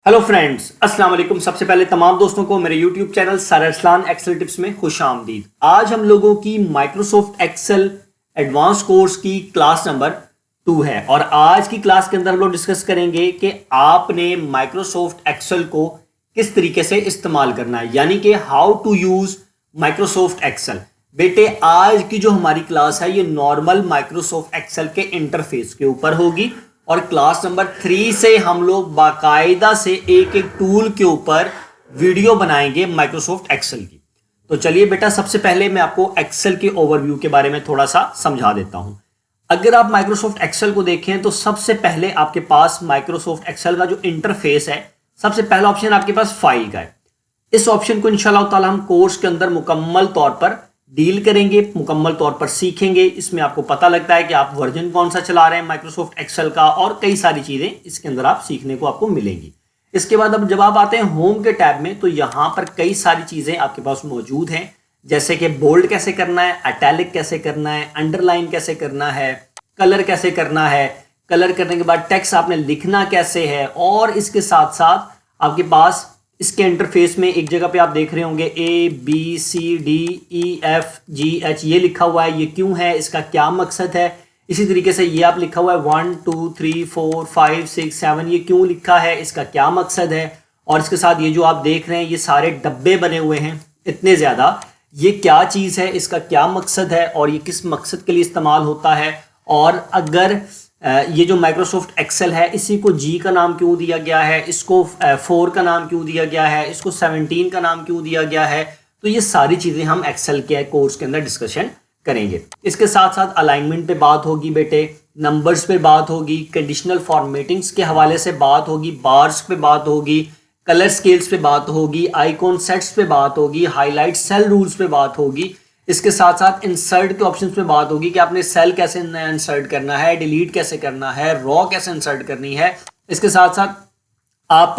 Hello friends, अस्सलाम वालेकुम। सबसे पहले तमाम दोस्तों को मेरे YouTube channel sir Arsalan Excel tips में खुश आमदीद। आज हम लोगों की माइक्रोसॉफ्ट एक्सेल एडवांस कोर्स की क्लास नंबर 2 है और आज की क्लास के अंदर हम लोग डिस्कस करेंगे कि आपने माइक्रोसॉफ्ट एक्सेल को किस तरीके से इस्तेमाल करना है, यानी कि how to use Microsoft Excel. बेटे, आज की जो हमारी क्लास है ये नॉर्मल माइक्रोसॉफ्ट एक्सेल के इंटरफेस के ऊपर होगी और क्लास नंबर 3 से हम लोग बाकायदा से एक एक टूल के ऊपर वीडियो बनाएंगे माइक्रोसॉफ्ट एक्सेल की। तो चलिए बेटा, सबसे पहले मैं आपको एक्सेल के ओवरव्यू के बारे में थोड़ा सा समझा देता हूं। अगर आप माइक्रोसॉफ्ट एक्सेल को देखें तो सबसे पहले आपके पास माइक्रोसॉफ्ट एक्सेल का जो इंटरफेस है, सबसे पहला ऑप्शन आपके पास फाइल का है। इस ऑप्शन को इंशाल्लाह ताला हम कोर्स के अंदर मुकम्मल तौर पर डील करेंगे, मुकम्मल तौर पर सीखेंगे। इसमें आपको पता लगता है कि आप वर्जन कौन सा चला रहे हैं माइक्रोसॉफ्ट एक्सेल का, और कई सारी चीजें इसके अंदर आप सीखने को आपको मिलेंगी। इसके बाद अब जब आप आते हैं होम के टैब में, तो यहां पर कई सारी चीजें आपके पास मौजूद हैं, जैसे कि बोल्ड कैसे करना है, इटैलिक कैसे करना है, अंडरलाइन कैसे करना है, कलर कैसे करना है, कलर करने के बाद टेक्स्ट आपने लिखना कैसे है। और इसके साथ साथ आपके पास इसके इंटरफेस में एक जगह पे आप देख रहे होंगे ABCDEFGH ये लिखा हुआ है। ये क्यों है, इसका क्या मकसद है। इसी तरीके से ये आप लिखा हुआ है 1 2 3 4 5 6 7, ये क्यों लिखा है, इसका क्या मकसद है। और इसके साथ ये जो आप देख रहे हैं ये सारे डब्बे बने हुए हैं इतने ज्यादा, ये क्या चीज है, इसका क्या मकसद है और ये किस मकसद के लिए इस्तेमाल होता है। और अगर ये जो माइक्रोसॉफ्ट एक्सेल है इसी को जी का नाम क्यों दिया गया है, इसको 4 का नाम क्यों दिया गया है, इसको 17 का नाम क्यों दिया गया है, तो ये सारी चीजें हम एक्सेल के कोर्स के अंदर डिस्कशन करेंगे। इसके साथ साथ अलाइनमेंट पे बात होगी बेटे, नंबर्स पे बात होगी, कंडीशनल फॉर्मेटिंग्स के हवाले से बात होगी, बार्स पे बात होगी, कलर स्केल्स पे बात होगी, आइकॉन सेट्स पे बात होगी, हाईलाइट सेल रूल्स पे बात होगी। इसके साथ साथ इंसर्ट के ऑप्शंस पे बात होगी कि आपने सेल कैसे इंसर्ट करना है, डिलीट कैसे करना है, रॉ कैसे इंसर्ट करनी है। इसके साथ साथ आप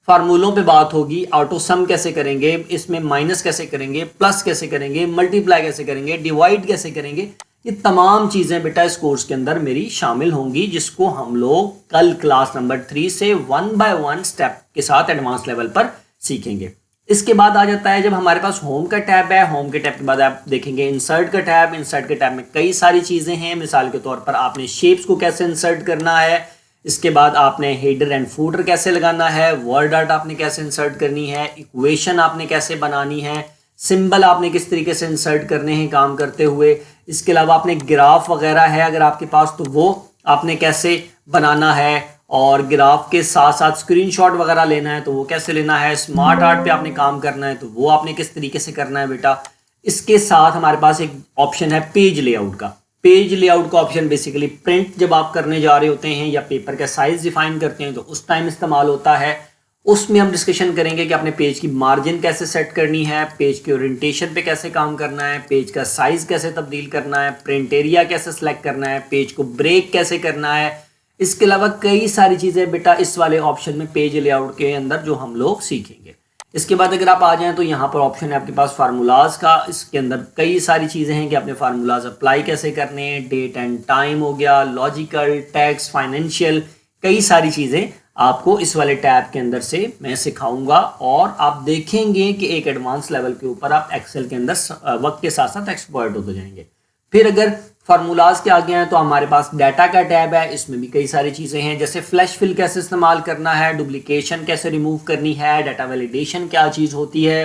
फार्मूलों पे बात होगी, ऑटो सम कैसे करेंगे, इसमें माइनस कैसे करेंगे, प्लस कैसे करेंगे, मल्टीप्लाई कैसे करेंगे, डिवाइड कैसे करेंगे। ये तमाम चीजें बेटा इस कोर्स के अंदर मेरी शामिल होंगी, जिसको हम लोग कल क्लास नंबर 3 से 1 बाय 1 स्टेप के साथ एडवांस लेवल पर सीखेंगे। इसके बाद आ जाता है जब हमारे पास होम का टैब है, होम के टैब के बाद आप देखेंगे इंसर्ट का टैब। इंसर्ट के टैब में कई सारी चीजें हैं, मिसाल के तौर पर आपने शेप्स को कैसे इंसर्ट करना है, इसके बाद आपने हेडर एंड फूटर कैसे लगाना है, वर्ड आर्ट आपने कैसे इंसर्ट करनी है, इक्वेशन आपने कैसे बनानी है, सिंबल आपने किस तरीके से इंसर्ट करने हैं काम करते हुए। इसके अलावा आपने ग्राफ वगैरह है अगर आपके पास तो वो आपने कैसे बनाना है, और ग्राफ के साथ साथ स्क्रीनशॉट वगैरह लेना है तो वो कैसे लेना है, स्मार्ट आर्ट पे आपने काम करना है तो वो आपने किस तरीके से करना है बेटा। इसके साथ हमारे पास एक ऑप्शन है पेज लेआउट का। पेज लेआउट का ऑप्शन बेसिकली प्रिंट जब आप करने जा रहे होते हैं या पेपर का साइज डिफाइन करते हैं तो उस टाइम इस्तेमाल होता है। उसमें हम डिस्कशन करेंगे कि अपने पेज की मार्जिन कैसे सेट करनी है, पेज के ओरिएंटेशन पे कैसे काम करना है, पेज का साइज कैसे तब्दील करना है, प्रिंट एरिया कैसे सेलेक्ट करना है, पेज को ब्रेक कैसे करना है। इसके अलावा कई सारी चीजें बेटा इस वाले ऑप्शन में पेज लेआउट के अंदर जो हम लोग सीखेंगे। इसके बाद अगर आप आ जाएं तो यहाँ पर ऑप्शन है आपके पास फार्मूलाज का। इसके अंदर कई सारी चीजें हैं कि आपने फार्मूलाज अप्लाई कैसे करने हैं, डेट एंड टाइम हो गया, लॉजिकल, टैक्स, फाइनेंशियल, कई सारी चीजें आपको इस वाले टैब के अंदर से मैं सिखाऊंगा। और आप देखेंगे कि एक एडवांस लेवल के ऊपर आप एक्सेल के अंदर वक्त के साथ साथ एक्सपर्ट होते जाएंगे। फिर अगर फार्मूलाज के आगे हैं तो हमारे पास डाटा का टैब है, इसमें भी कई सारी चीजें हैं, जैसे फ्लैश फिल कैसे इस्तेमाल करना है, डुप्लीकेशन कैसे रिमूव करनी है, डाटा वैलिडेशन क्या चीज होती है।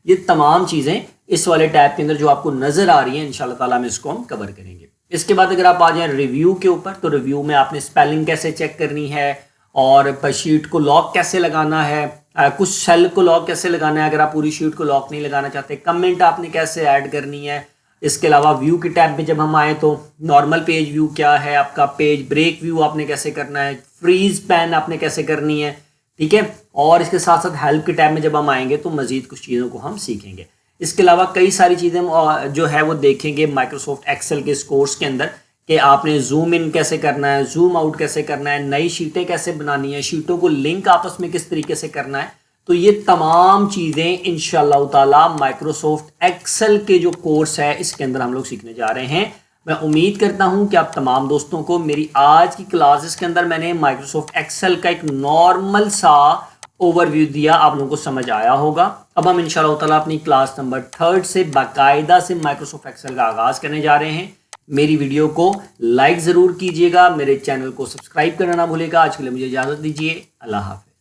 ये तमाम चीजें इस वाले टैब के अंदर जो आपको नजर आ रही है इंशाल्लाह ताला में इसको हम कवर करेंगे। इसके बाद अगर आप आ जाए रिव्यू के ऊपर तो रिव्यू में आपने स्पेलिंग कैसे चेक करनी है, और शीट को लॉक कैसे लगाना है, कुछ सेल को लॉक कैसे लगाना है अगर आप पूरी शीट को लॉक नहीं लगाना चाहते, कमेंट आपने कैसे ऐड करनी है। इसके अलावा व्यू के टैब में जब हम आए तो नॉर्मल पेज व्यू क्या है आपका, पेज ब्रेक व्यू आपने कैसे करना है, फ्रीज पैन आपने कैसे करनी है, ठीक है। और इसके साथ साथ हेल्प के टैब में जब हम आएंगे तो मजीद कुछ चीज़ों को हम सीखेंगे। इसके अलावा कई सारी चीज़ें जो है वो देखेंगे माइक्रोसॉफ्ट एक्सेल के इस कोर्स के अंदर कि आपने जूम इन कैसे करना है, जूम आउट कैसे करना है, नई शीटें कैसे बनानी है, शीटों को लिंक आपस में किस तरीके से करना है। तो ये तमाम चीजें इंशाल्लाह ताला माइक्रोसॉफ्ट एक्सेल के जो कोर्स है इसके अंदर हम लोग सीखने जा रहे हैं। मैं उम्मीद करता हूं कि आप तमाम दोस्तों को मेरी आज की क्लासेस के अंदर मैंने माइक्रोसॉफ्ट एक्सेल का एक नॉर्मल सा ओवरव्यू दिया, आप लोगों को समझ आया होगा। अब हम इंशाअल्लाह ताला अपनी क्लास नंबर 3 से बाकायदा से माइक्रोसॉफ्ट एक्सेल का आगाज करने जा रहे हैं। मेरी वीडियो को लाइक ज़रूर कीजिएगा, मेरे चैनल को सब्सक्राइब करना ना भूलेगा। आज के लिए मुझे इजाज़त दीजिए, अल्लाह हाफ़िज़।